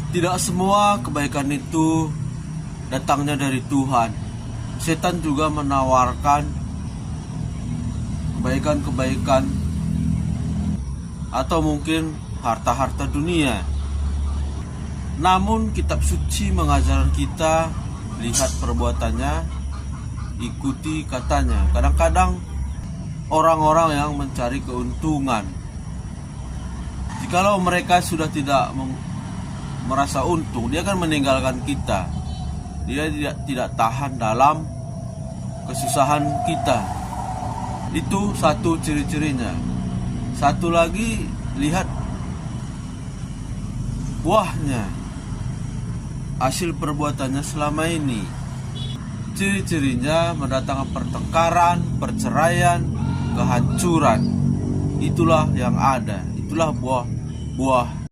Tidak semua kebaikan itu datangnya dari Tuhan. Setan juga menawarkan kebaikan-kebaikan atau mungkin harta-harta dunia. Namun kitab suci mengajarkan kita, lihat perbuatannya, ikuti katanya. Kadang-kadang orang-orang yang mencari keuntungan, jikalau mereka sudah tidak merasa untung, dia akan meninggalkan kita. Dia tidak tahan dalam kesusahan kita. Itu satu ciri-cirinya. Satu lagi, lihat buahnya, hasil perbuatannya selama ini. Ciri-cirinya mendatangkan pertengkaran, perceraian, kehancuran. Itulah yang ada. Itulah buah